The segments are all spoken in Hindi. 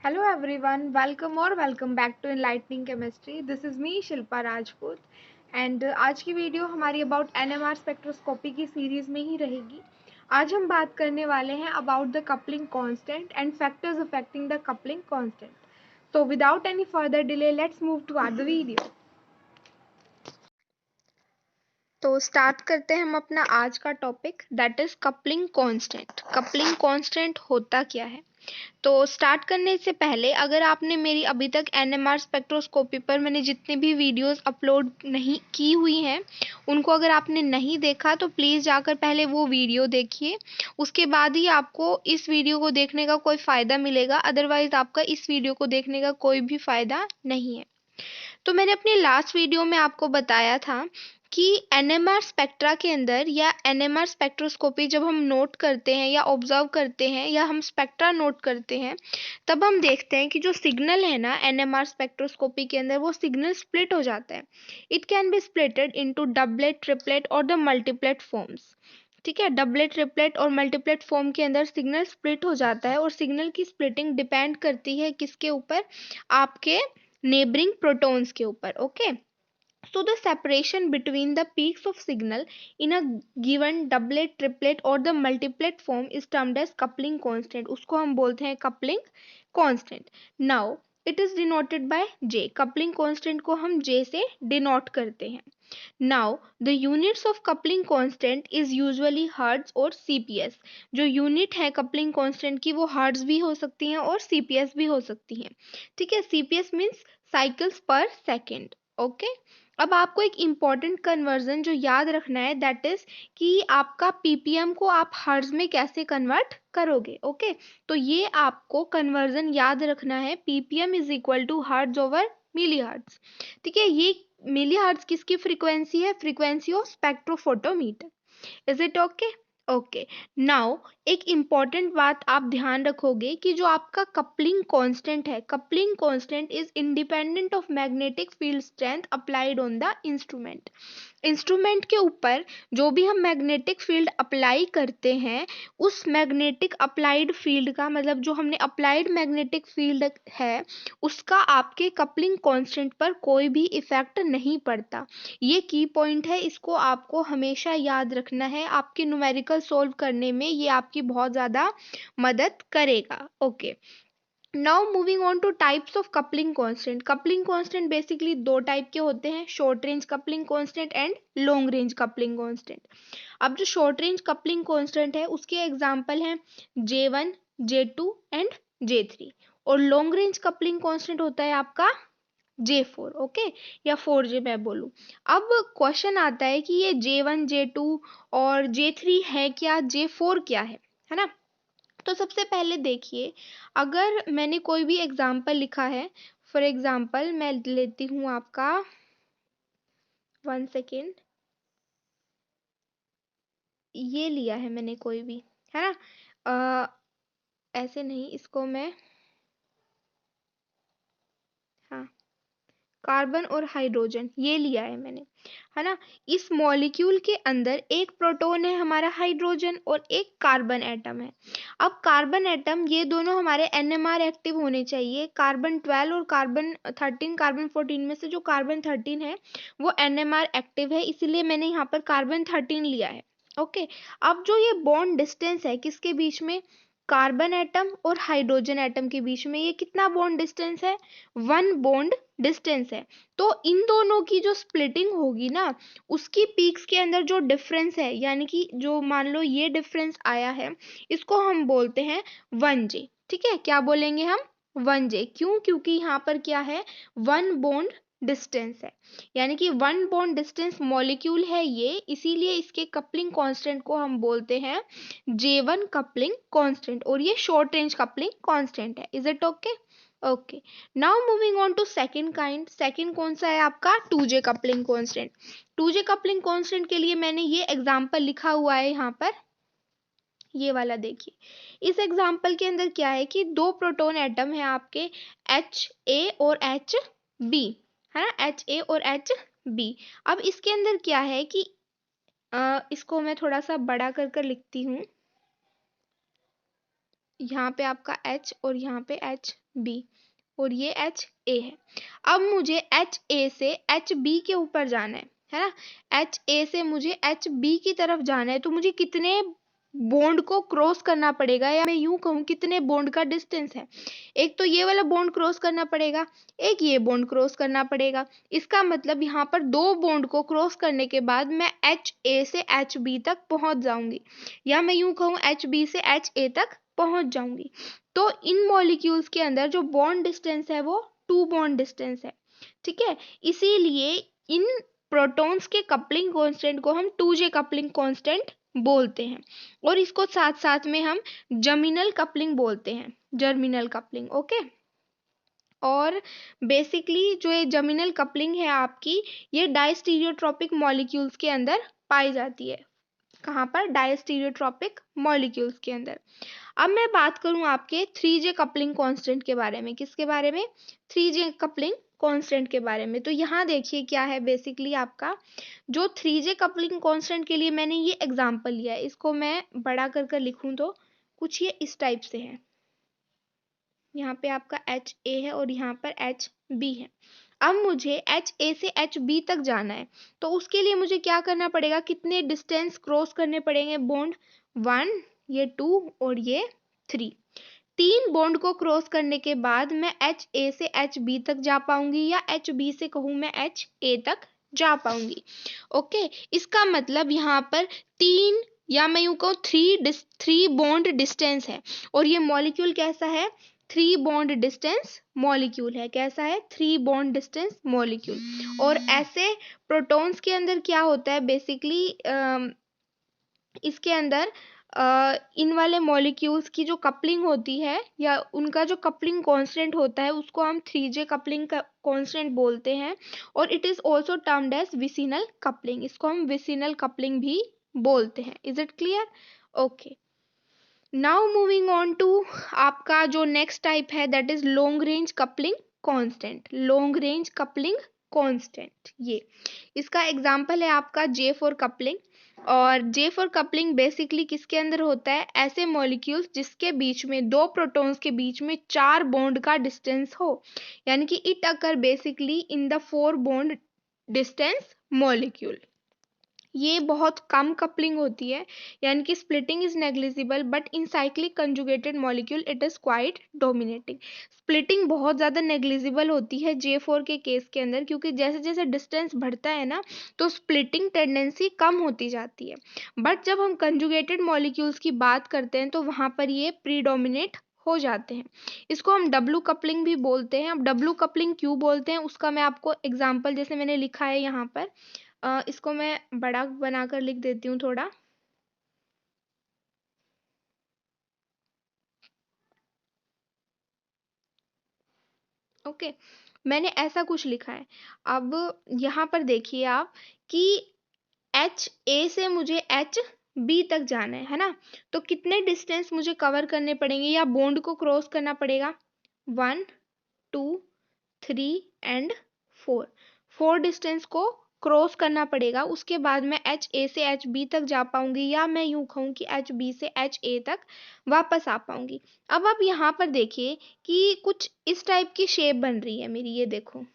Hello everyone, welcome back to Enlightening Chemistry. This is me Shilpa Rajput and आज की वीडियो हमारी अबाउट एनएमआर स्पेक्ट्रोस्कोपी की सीरीज में ही रहेगी। आज हम बात करने वाले हैं about the coupling constant and factors affecting the coupling constant. So without any further delay let's move to the video. तो स्टार्ट करते हैं हम अपना आज का topic that is coupling constant. Coupling constant होता क्या है? तो स्टार्ट करने से पहले अगर आपने मेरी अभी तक एनएमआर स्पेक्ट्रोस्कोपी पर मैंने जितनी भी वीडियोस अपलोड नहीं की हुई हैं उनको अगर आपने नहीं देखा तो प्लीज़ जाकर पहले वो वीडियो देखिए, उसके बाद ही आपको इस वीडियो को देखने का कोई फ़ायदा मिलेगा, अदरवाइज़ आपका इस वीडियो को देखने का कोई भी फ़ायदा नहीं है। तो मैंने अपनी लास्ट वीडियो में आपको बताया था कि एनएमआर स्पेक्ट्रा के अंदर या एनएमआर स्पेक्ट्रोस्कोपी जब हम नोट करते हैं या ऑब्जर्व करते हैं या हम स्पेक्ट्रा नोट करते हैं तब हम देखते हैं कि जो सिग्नल है ना एनएमआर स्पेक्ट्रोस्कोपी के अंदर वो सिग्नल स्प्लिट हो जाता है। It can be splitted into doublet, triplet और द मल्टीप्लेट फॉर्म्स। ठीक है, डबलेट, ट्रिपलेट और मल्टीप्लेट फॉर्म के अंदर सिग्नल स्प्लिट हो जाता है और सिग्नल की स्प्लिटिंग डिपेंड करती है किसके ऊपर? आपके नेबरिंग प्रोटॉन्स के ऊपर। Okay, so the separation between the peaks of signal in a given doublet, triplet or the multiplet form is termed as coupling constant। उसको हम बोलते हैं coupling constant। now it is denoted by J। coupling constant को हम J से denote करते हैं। now the units of coupling constant is usually hertz और CPS। जो यूनिट है coupling constant की वो hertz भी हो सकती हैं और CPS भी हो सकती हैं। ठीक है, CPS means cycles per second। Okay, अब आपको एक इम्पॉर्टेंट कन्वर्जन जो याद रखना है दैट इज कि आपका पीपीएम को आप हर्ट्ज में कैसे कन्वर्ट करोगे। ओके, तो ये आपको कन्वर्जन याद रखना है, PPM is equal to hertz over milli hertz. ठीक है, ये मिली हर्ट्ज किसकी फ्रीक्वेंसी है? Frequency of spectrophotometer. Is it okay? Okay, now एक इम्पॉर्टेंट बात आप ध्यान रखोगे कि जो आपका कपलिंग कांस्टेंट है, coupling constant is independent of magnetic field strength applied on the instrument. Instrument के ऊपर जो भी हम मैग्नेटिक फील्ड अप्लाई करते हैं उस मैग्नेटिक अप्लाइड फील्ड का मतलब जो हमने अप्लाइड मैग्नेटिक फील्ड है उसका आपके कपलिंग कांस्टेंट पर कोई भी इफेक्ट नहीं पड़ता। ये की पॉइंट है, इसको आपको हमेशा याद रखना है, आपके न्यूमेरिकल सोल्व करने में ये आपकी बहुत ज़्यादा मदद करेगा। Okay, now moving on two types of coupling constant. Coupling constant basically दो टाइप के होते हैं, short range coupling constant and long range coupling constant. अब जो शॉर्ट रेंज कपलिंग कांस्टेंट है उसके एग्जांपल हैं J1, J2 एंड J3 और लॉन्ग रेंज कपलिंग कांस्टेंट होता है आपका J4। ओके, या 4J मैं बोलूँ। अब क्वेश्चन आता है कि ये J1, J2 और J3 है क्या, J4 क्या है ना? तो सबसे पहले देखिए, अगर मैंने कोई भी एग्जाम्पल लिखा है, फॉर एग्जाम्पल मैं लेती हूँ आपका 1 सेकेंड, ये लिया है मैंने कोई भी, है ना? ऐसे नहीं, इसको मैं, हाँ, कार्बन और हाइड्रोजन ये लिया है मैंने, है ना? इस मॉलिक्यूल के अंदर एक प्रोटॉन है हमारा हाइड्रोजन और एक कार्बन एटम है। अब कार्बन एटम ये दोनों हमारे एनएमआर एक्टिव होने चाहिए। कार्बन 12 और कार्बन 13, कार्बन 14 में से जो कार्बन 13 है वो एनएमआर एक्टिव है, इसीलिए मैंने यहाँ पर कार्बन 13 लिया है। ओके, अब जो ये बॉन्ड डिस्टेंस है किसके बीच में? कार्बन एटम और हाइड्रोजन एटम के बीच में, ये कितना बॉन्ड डिस्टेंस है? 1 बॉन्ड डिस्टेंस है। तो इन दोनों की जो स्प्लिटिंग होगी ना उसकी पीक्स के अंदर जो डिफरेंस है, यानी कि जो मान लो ये डिफरेंस आया है, इसको हम बोलते हैं 1J। ठीक है, क्या बोलेंगे हम? 1J। क्यों? क्योंकि यहाँ पर क्या है? 1 बॉन्ड डिस्टेंस है, यानी कि 1 बॉन्ड डिस्टेंस मॉलिक्यूल है ये, इसीलिए इसके कपलिंग कांस्टेंट को हम बोलते हैं J1 कपलिंग कांस्टेंट और ये शॉर्ट रेंज कपलिंग कांस्टेंट है। Is it okay? Okay, now moving on to second kind. Second कौन सा है आपका? 2J coupling constant. 2J coupling constant के लिए मैंने ये एग्जांपल लिखा हुआ है यहाँ पर, ये वाला देखिए। इस एग्जांपल के अंदर क्या है कि दो प्रोटॉन एटम है आपके HA और HB, है ना? HA और HB। अब इसके अंदर क्या है कि इसको मैं थोड़ा सा बड़ा कर कर लिखती हूँ, यहाँ पे आपका H और यहाँ पे HB और ये HA है। अब मुझे HA से HB के ऊपर जाना है ना। HA से मुझे HB की तरफ जाना है, तो मुझे कितने बॉन्ड को क्रॉस करना पड़ेगा, या मैं यूं कहूँ कितने बॉन्ड का डिस्टेंस है। एक तो ये वाला बॉन्ड क्रॉस करना पड़ेगा, एक ये बॉन्ड क्रॉस करना पड़ेगा। इसका मतलब यहाँ पर दो बॉन्ड को क्रॉस करने के बाद मैं HA से HB तक पहुंच जाऊंगी, या मैं यूं कहूँ HB से HA तक पहुंच जाऊंगी। तो इन मॉलिक्यूल्स के अंदर जो बॉन्ड डिस्टेंस है वो 2 बॉन्ड डिस्टेंस है, ठीक है। इसीलिए इन प्रोटॉन्स के कपलिंग कांस्टेंट को हम 2J कपलिंग कांस्टेंट बोलते हैं, और इसको साथ साथ में हम जर्मिनल कपलिंग बोलते हैं, जर्मिनल कपलिंग, ओके। और बेसिकली जो ये जर्मिनल कपलिंग है आपकी, ये डायस्टीरियोट्रॉपिक मॉलिक्यूल्स के अंदर पाई जाती है। कहाँ पर? डायस्टीरियोट्रॉपिक मॉलिक्यूल्स के अंदर। अब मैं बात करूं आपके 3J कपलिंग कांस्टेंट के बारे में। किसके बारे में? 3J कपलिंग कांस्टेंट के बारे में। तो यहाँ देखिए क्या है बेसिकली आपका जो 3J कपलिंग कांस्टेंट के लिए मैंने ये एग्जांपल लिया है, इसको मैं बड़ा कर लिखूं तो कुछ ये इस टाइप से है। यहाँ पे आपका HA है और यहाँ पर HB है। अब मुझे HA से HB तक जाना है, तो उसके लिए मुझे क्या करना पड़ेगा, कितने डिस्टेंस क्रॉस करने पड़ेंगे बॉन्ड? 1, ये 2 और ये 3। 3 बॉन्ड को क्रॉस करने के बाद मैं HA से HB तक जा पाऊंगी, या HB से कहूँ मैं HA तक जा पाऊंगी, ओके। इसका मतलब यहाँ पर 3, या मैं यूं कहूँ 3 बॉन्ड डिस्टेंस है, और ये मॉलिक्यूल कैसा है? 3 बॉन्ड डिस्टेंस मॉलिक्यूल है। कैसा है? 3 बॉन्ड डिस्टेंस मॉलिक्यूल। और ऐसे प्रोटॉन्स के अंदर क्या होता है बेसिकली, इसके अंदर इन वाले मॉलिक्यूल्स की जो कपलिंग होती है, या उनका जो कपलिंग कांस्टेंट होता है, उसको हम 3J कपलिंग कांस्टेंट बोलते हैं, और it is also termed as vicinal coupling. इसको हम विसिनल कपलिंग भी बोलते हैं। Is it clear? Okay, now moving on to आपका जो नेक्स्ट टाइप है, that is long range coupling constant. Long range coupling constant, ये इसका एग्जांपल है आपका J4 कपलिंग। और J4 कपलिंग बेसिकली किसके अंदर होता है? ऐसे मॉलिक्यूल्स जिसके बीच में दो प्रोटॉन्स के बीच में 4 बॉन्ड का डिस्टेंस हो, यानी कि it occur basically in the 4 bond distance molecule. ये बहुत कम कपलिंग होती है, यानी कि splitting is negligible, but in cyclic conjugated molecule it is quite dominating. Splitting बहुत ज़्यादा नेग्लिजिबल होती है J4 के केस के अंदर, क्योंकि जैसे जैसे डिस्टेंस बढ़ता है ना, तो स्प्लिटिंग टेंडेंसी कम होती जाती है। बट जब हम कंजुगेटेड मॉलिक्यूल्स की बात करते हैं, तो वहाँ पर ये प्रीडोमिनेट हो जाते हैं। इसको हम डब्लू कपलिंग भी बोलते हैं। अब डब्लू कपलिंग क्यों बोलते हैं उसका मैं आपको एग्जांपल, जैसे मैंने लिखा है यहाँ पर, इसको मैं बड़ा बनाकर लिख देती हूँ थोड़ा। ओके, मैंने ऐसा कुछ लिखा है। अब यहाँ पर देखिए आप कि HA से मुझे HB तक जाना है ना, तो कितने डिस्टेंस मुझे कवर करने पड़ेंगे, या बॉन्ड को क्रॉस करना पड़ेगा? 1, 2, 3 एंड 4। 4 डिस्टेंस को क्रॉस करना पड़ेगा, उसके बाद मैं HA से HB तक जा पाऊंगी, या मैं यूं कहूँ कि HB से HA तक वापस आ पाऊंगी। अब आप यहाँ पर देखिए कि कुछ इस टाइप की शेप बन रही है मेरी, ये देखो,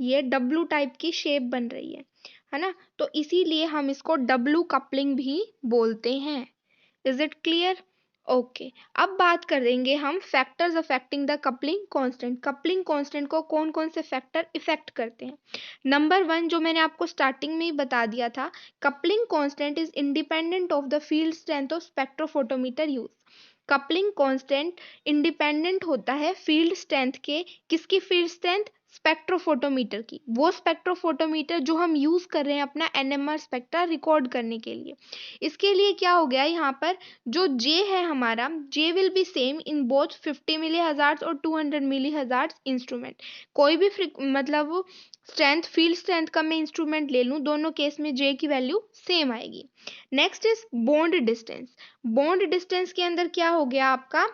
ये W टाइप की शेप बन रही है ना। तो इसीलिए हम इसको डब्लू कपलिंग भी बोलते हैं। Is it clear? ओके, अब बात करेंगे हम factors affecting the coupling constant. Coupling constant को कौन कौन से फैक्टर इफेक्ट करते हैं? नंबर 1, जो मैंने आपको स्टार्टिंग में ही बता दिया था, coupling constant is independent of the field strength of spectrophotometer use. Coupling constant independent होता है फील्ड स्ट्रेंथ के। किसकी फील्ड स्ट्रेंथ? स्पेक्ट्रोफोटोमीटर की। वो स्पेक्ट्रोफोटोमीटर जो हम यूज कर रहे हैं अपना NMR स्पेक्ट्रा रिकॉर्ड करने के लिए। इसके लिए क्या हो गया यहाँ पर, जो J है हमारा, J will be same in both 50 milli hertz और 200 मिली हजार्ड्स इंस्ट्रूमेंट। कोई भी मतलब स्ट्रेंथ, फील्ड स्ट्रेंथ का मैं इंस्ट्रूमेंट ले लूँ, दोनों केस में J की वैल्यू सेम आएगी। Next is bond distance. Bond distance के अंदर क्या हो गया आपका,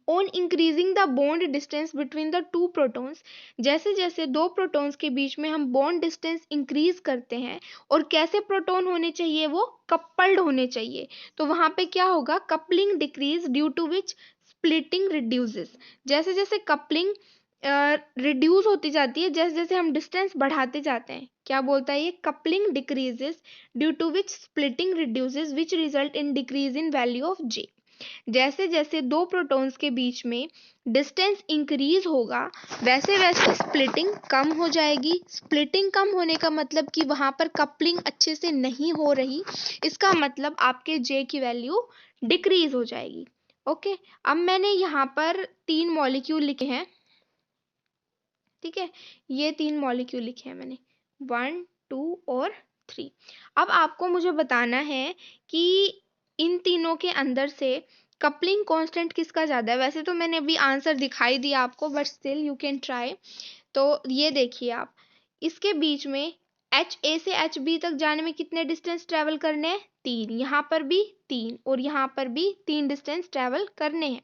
on increasing the bond distance between the two protons, जैसे जैसे दो प्रोटॉन्स के बीच में हम बॉन्ड डिस्टेंस इंक्रीज करते हैं, और कैसे प्रोटॉन होने चाहिए, वो कपल्ड होने चाहिए, तो वहां पे क्या होगा, coupling decrease due to which splitting reduces. जैसे जैसे कपलिंग रिड्यूस होती जाती है, जैसे जैसे हम डिस्टेंस बढ़ाते जाते हैं, क्या बोलता है ये, coupling decreases due to which splitting reduces which result in decrease in value of J. जैसे जैसे दो प्रोटॉन्स के बीच में डिस्टेंस इंक्रीज होगा, वैसे वैसे स्प्लिटिंग कम हो जाएगी। स्प्लिटिंग कम होने का मतलब कि वहां पर कपलिंग अच्छे से नहीं हो रही, इसका मतलब आपके जे की वैल्यू डिक्रीज हो जाएगी। ओके, अब मैंने यहाँ पर 3 मॉलिक्यूल लिखे हैं, ठीक है, ये 3 मॉलिक्यूल लिखे हैं मैंने, 1 2 और 3। अब आपको मुझे बताना है कि इन तीनों के अंदर से कपलिंग कांस्टेंट किसका ज्यादा है। वैसे तो मैंने अभी आंसर दिखाई दिया आपको, but still you can try. तो ये देखिए आप, इसके बीच में एच ए से एच बी तक जाने में कितने डिस्टेंस ट्रेवल करने हैं, 3, यहाँ पर भी 3 और यहाँ पर भी 3 डिस्टेंस ट्रेवल करने हैं।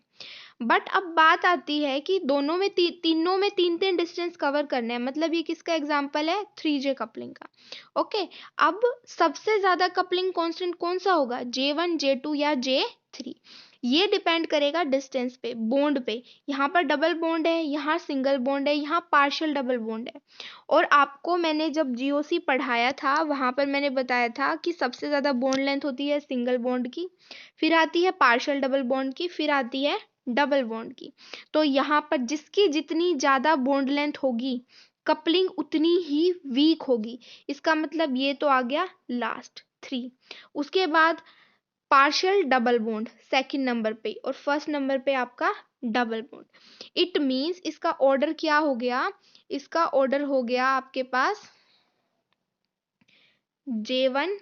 बट अब बात आती है कि दोनों में तीनों में 3 डिस्टेंस कवर करने हैं, मतलब ये किसका एग्जांपल है, 3J कपलिंग का। ओके, अब सबसे ज्यादा कपलिंग कांस्टेंट कौन सा होगा, J1 J2 या J3, ये डिपेंड करेगा डिस्टेंस पे, बॉन्ड पे। यहाँ पर डबल बॉन्ड है, यहाँ सिंगल बॉन्ड है, यहाँ पार्शियल डबल बॉन्ड है। और आपको मैंने जब जीओसी पढ़ाया था वहां पर मैंने बताया था कि सबसे ज्यादा बॉन्ड लेंथ होती है सिंगल बॉन्ड की, फिर आती है पार्शियल डबल बॉन्ड की, फिर आती है डबल बॉन्ड की। तो यहाँ पर जिसकी जितनी ज्यादा बॉन्ड लेंथ होगी, कपलिंग उतनी ही वीक होगी। इसका मतलब ये तो आ गया लास्ट 3। उसके बाद partial double bond second number पे, और फर्स्ट नंबर पे आपका डबल बॉन्ड। इट मींस इसका ऑर्डर क्या हो गया, इसका ऑर्डर हो गया आपके पास J1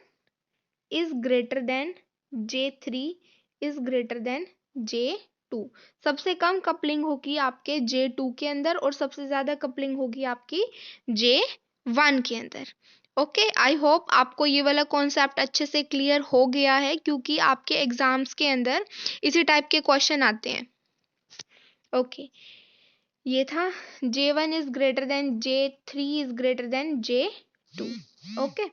is greater than J3 is greater than J2। सबसे कम कपलिंग होगी आपके J2 के अंदर, और सबसे ज्यादा कपलिंग होगी आपकी J1 के अंदर। ओके, आई होप आपको ये वाला कॉन्सेप्ट अच्छे से क्लियर हो गया है, क्योंकि आपके एग्जाम्स के अंदर इसी टाइप के क्वेश्चन आते हैं। ओके, ये था J1 is greater than J3 is greater than J2। Okay,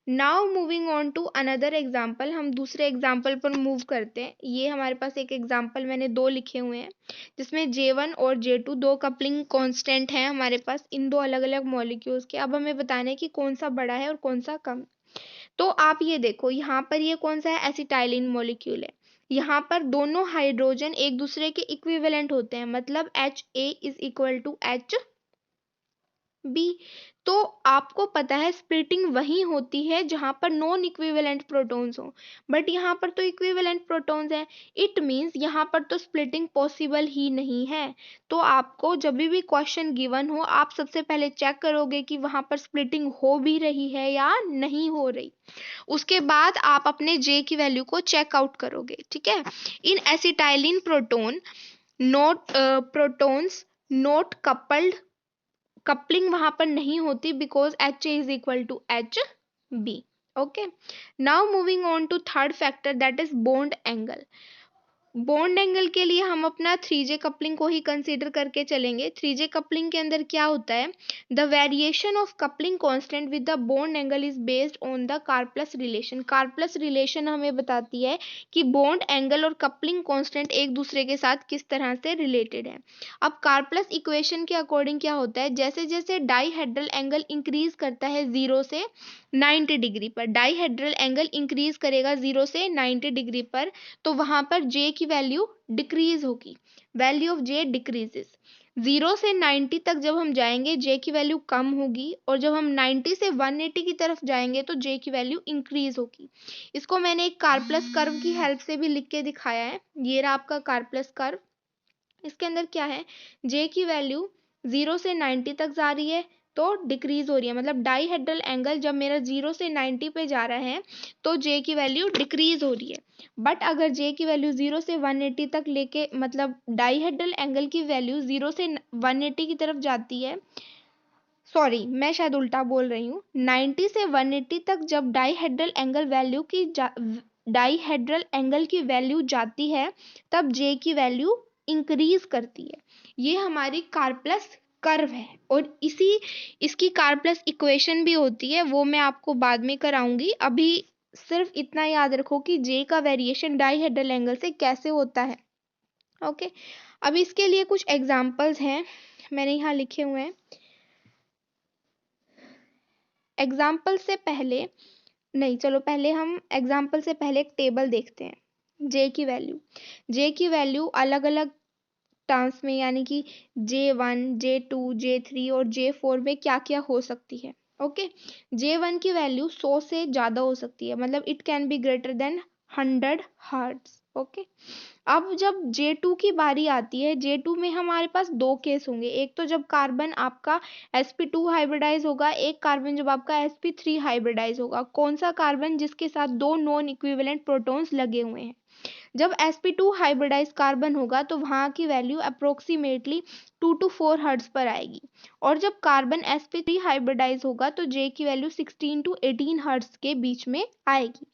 now moving on to another example, हम दूसरे एग्जाम्पल पर मूव करते हैं। ये हमारे पास एक एग्जाम्पल मैंने 2 लिखे हुए हैं, जिसमें J1 और J2 दो कपलिंग कांस्टेंट हैं हमारे पास इन 2 अलग अलग मॉलिक्यूल्स के। अब हमें बताना है कि कौन सा बड़ा है और कौन सा कम। तो आप ये देखो, यहाँ पर ये कौन सा है, एसिटाइलिन मॉलिक्यूल है। यहाँ पर दोनों हाइड्रोजन एक दूसरे के इक्विवेलेंट होते हैं, मतलब HA is equal to HB। तो आपको पता है स्प्लिटिंग वहीं होती है जहां पर नॉन इक्विवेलेंट प्रोटॉन्स हो, बट यहाँ पर तो इक्विवेलेंट प्रोटॉन्स है। इट मींस यहाँ पर तो स्प्लिटिंग पॉसिबल ही नहीं है। तो आपको जब भी क्वेश्चन गिवन हो, आप सबसे पहले चेक करोगे कि वहां पर स्प्लिटिंग हो भी रही है या नहीं हो रही। उसके बाद आप अपने J की वैल्यू को चेकआउट करोगे, ठीक है। In acetylene proton not protons not coupled, coupling वहां पर नहीं होती, because HA is equal to HB। Okay, now moving on to third factor, that is bond angle. Bond angle के लिए हम अपना 3J कपलिंग को ही कंसीडर करके चलेंगे। 3J कपलिंग के अंदर क्या होता है, the variation of coupling constant with the bond angle is based on the Karplus relation. Karplus relation हमें बताती है कि बॉन्ड एंगल और कपलिंग कांस्टेंट एक दूसरे के साथ किस तरह से रिलेटेड है। अब कार्पलस इक्वेशन के अकॉर्डिंग क्या होता है, जैसे जैसे डाईहेड्रल एंगल इंक्रीज करता है 0 से 90 डिग्री पर, डाईहेड्रल एंगल इंक्रीज करेगा 0 से 90 डिग्री पर, तो वहां पर J की वैल्यू डिक्रीज होगी, वैल्यू ऑफ J डिक्रीजेस। 0 से 90 तक जब हम जाएंगे J की वैल्यू कम होगी, और जब हम 90 से 180 की तरफ जाएंगे तो J की वैल्यू इंक्रीज होगी। इसको मैंने एक कार्पलस कर्व की हेल्प से भी लिख के दिखाया है। ये रहा आपका कार्पलस कर्व। इसके अंदर क्या है, J की वैल्यू 0 से 90 तक जा रही है तो डिक्रीज हो रही है, मतलब डाईहेड्रल एंगल जब मेरा 0 से 90 पे जा रहा है तो J की वैल्यू डिक्रीज हो रही है। बट अगर J की वैल्यू 0 से 180 तक लेके, मतलब डाईहेड्रल एंगल की वैल्यू 0 से 180 की तरफ जाती है, सॉरी मैं शायद उल्टा बोल रही हूँ, 90 से 180 तक जब डाईहेड्रल एंगल की वैल्यू जाती है, तब J की वैल्यू इंक्रीज करती है। ये हमारी कार्पलस कर्व है और इसकी कार्पलस इक्वेशन भी होती है, वो मैं आपको बाद में कराऊंगी। अभी सिर्फ इतना याद रखो कि जे का वेरिएशन डाइहेड्रल एंगल से कैसे होता है। ओके, अब इसके लिए कुछ एग्जांपल्स हैं, मैंने यहाँ लिखे हुए हैं। एग्जाम्पल से पहले नहीं, चलो पहले हम एग्जाम्पल से पहले एक टेबल देखते हैं। जे की वैल्यू अलग अलग टर्म्स में, यानी कि J1, J2, J3 और J4 में क्या क्या हो सकती है। ओके, J1 की वैल्यू 100 से ज़्यादा हो सकती है, मतलब it can be greater than 100 hertz. Okay, अब जब J2 की बारी आती है, J2 में हमारे पास दो केस होंगे। एक तो जब कार्बन आपका sp2 हाइब्रिडाइज होगा, एक कार्बन जब आपका sp3 हाइब्रिडाइज होगा। कौन सा कार्बन? जिसके साथ दो नॉन इक्विवेलेंट प्रोटॉन्स लगे हुए हैं। जब sp2 हाइब्रिडाइज कार्बन होगा तो वहां की वैल्यू अप्रोक्सीमेटली 2 to 4 हर्ट्ज पर आएगी, और जब कार्बन sp3 हाइब्रिडाइज होगा तो J की वैल्यू 16 to 18 हर्ट्ज के बीच में आएगी।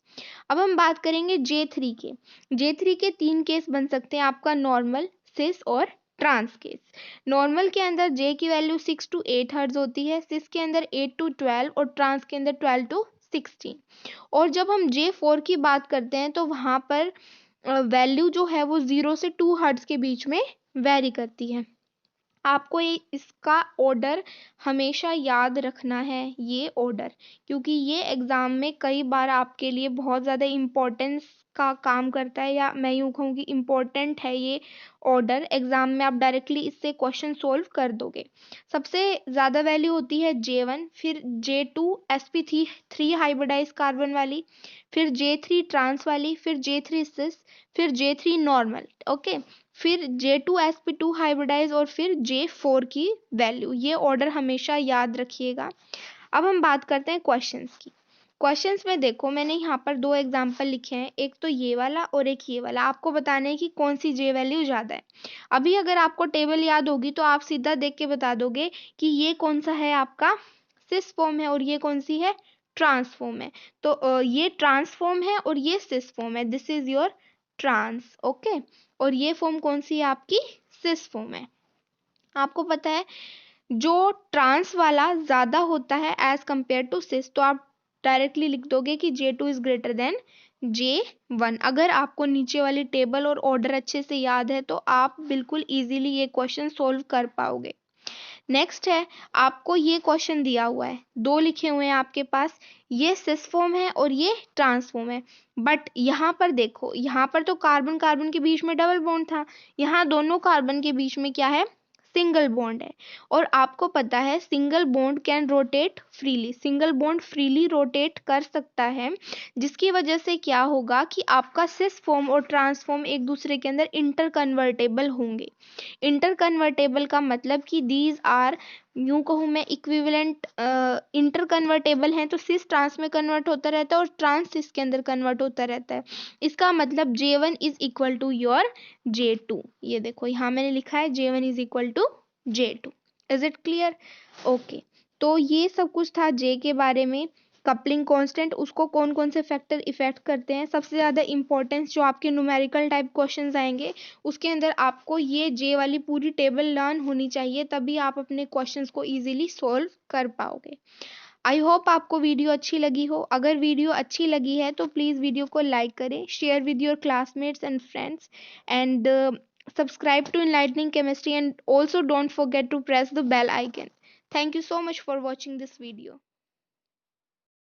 अब हम बात करेंगे J3 के। J3 के तीन केस बन सकते हैं आपका, नॉर्मल, सिस और ट्रांस केस। नॉर्मल के अंदर J की वैल्यू 6 to 8 हर्ट्ज होती है, सिस के अंदर 8 to 12 और ट्रांस के अंदर 12 to 16। और जब हम J4 की बात करते हैं तो वहां पर वैल्यू जो है वो 0 से 2 हर्ट्ज के बीच में वेरी करती है। आपको इसका ऑर्डर हमेशा याद रखना है, ये ऑर्डर, क्योंकि ये एग्जाम में कई बार आपके लिए बहुत ज़्यादा इम्पोर्टेंस का काम करता है, या मैं यूँ कहूँ कि इम्पोर्टेंट है ये ऑर्डर। एग्जाम में आप डायरेक्टली इससे क्वेश्चन सोल्व कर दोगे। सबसे ज़्यादा वैल्यू होती है J1, फिर J2 sp3 हाइब्रिडाइज कार्बन वाली, फिर J3 ट्रांस वाली, फिर J3 सिस, फिर J3 नॉर्मल। ओके, फिर J2 sp2 हाइब्रिडाइज और फिर J4 की वैल्यू। ये ऑर्डर हमेशा याद रखिएगा। अब हम बात करते हैं क्वेश्चंस की। क्वेश्चंस में देखो, मैंने यहाँ पर दो एग्जांपल लिखे हैं, एक तो ये वाला और एक ये वाला। आपको बताना है कि कौन सी J वैल्यू ज़्यादा है। अभी अगर आपको टेबल याद होगी तो आप सीधा देख के बता दोगे कि ये कौन सा है आपका सिस फॉर्म है और ये कौन सी है ट्रांसफॉर्म है। तो ये ट्रांसफॉर्म है और ये सिस फॉर्म है, this is your trans. Okay, और ये फॉर्म कौन सी है आपकी सिस फॉर्म है। आपको पता है जो ट्रांस वाला ज्यादा होता है एज कंपेयर टू सिस, तो आप डायरेक्टली लिख दोगे कि J2 is greater then J1। अगर आपको नीचे वाली टेबल और ऑर्डर अच्छे से याद है तो आप बिल्कुल इजीली ये क्वेश्चन सोल्व कर पाओगे। नेक्स्ट है, आपको ये क्वेश्चन दिया हुआ है, दो लिखे हुए हैं आपके पास, ये सिस फॉर्म है और ये ट्रांसफॉर्म है। बट यहाँ पर देखो, यहाँ पर तो कार्बन कार्बन के बीच में डबल बॉन्ड था, यहाँ दोनों कार्बन के बीच में क्या है, सिंगल बॉन्ड है। और आपको पता है single bond can rotate freely, single bond freely rotate कर सकता है, जिसकी वजह से क्या होगा कि आपका सिस फॉर्म और ट्रांसफॉर्म एक दूसरे के अंदर इंटर कन्वर्टेबल होंगे। इंटर कन्वर्टेबल का मतलब कि दीज आर, यूं कहूँ मैं, इक्विवेलेंट इंटर कन्वर्टेबल हैं, तो सिस ट्रांस में कन्वर्ट होता रहता है और ट्रांस सिस के अंदर कन्वर्ट होता रहता है। इसका मतलब J1 is equal to your J2। ये देखो यहाँ मैंने लिखा है J1 is equal to J2। Is it clear? Okay, तो ये सब कुछ था J के बारे में। कपलिंग कांस्टेंट, उसको कौन कौन से फैक्टर इफेक्ट करते हैं, सबसे ज़्यादा इंपॉर्टेंस जो आपके न्यूमेरिकल टाइप क्वेश्चंस आएंगे उसके अंदर आपको ये J वाली पूरी टेबल लर्न होनी चाहिए, तभी आप अपने क्वेश्चंस को इजीली सोल्व कर पाओगे। आई होप आपको वीडियो अच्छी लगी हो। अगर वीडियो अच्छी लगी है तो प्लीज़ वीडियो को लाइक करें, share with your classmates and friends, and subscribe to Enlightening Chemistry, and also don't forget to press the bell icon. Thank you so much for watching this video.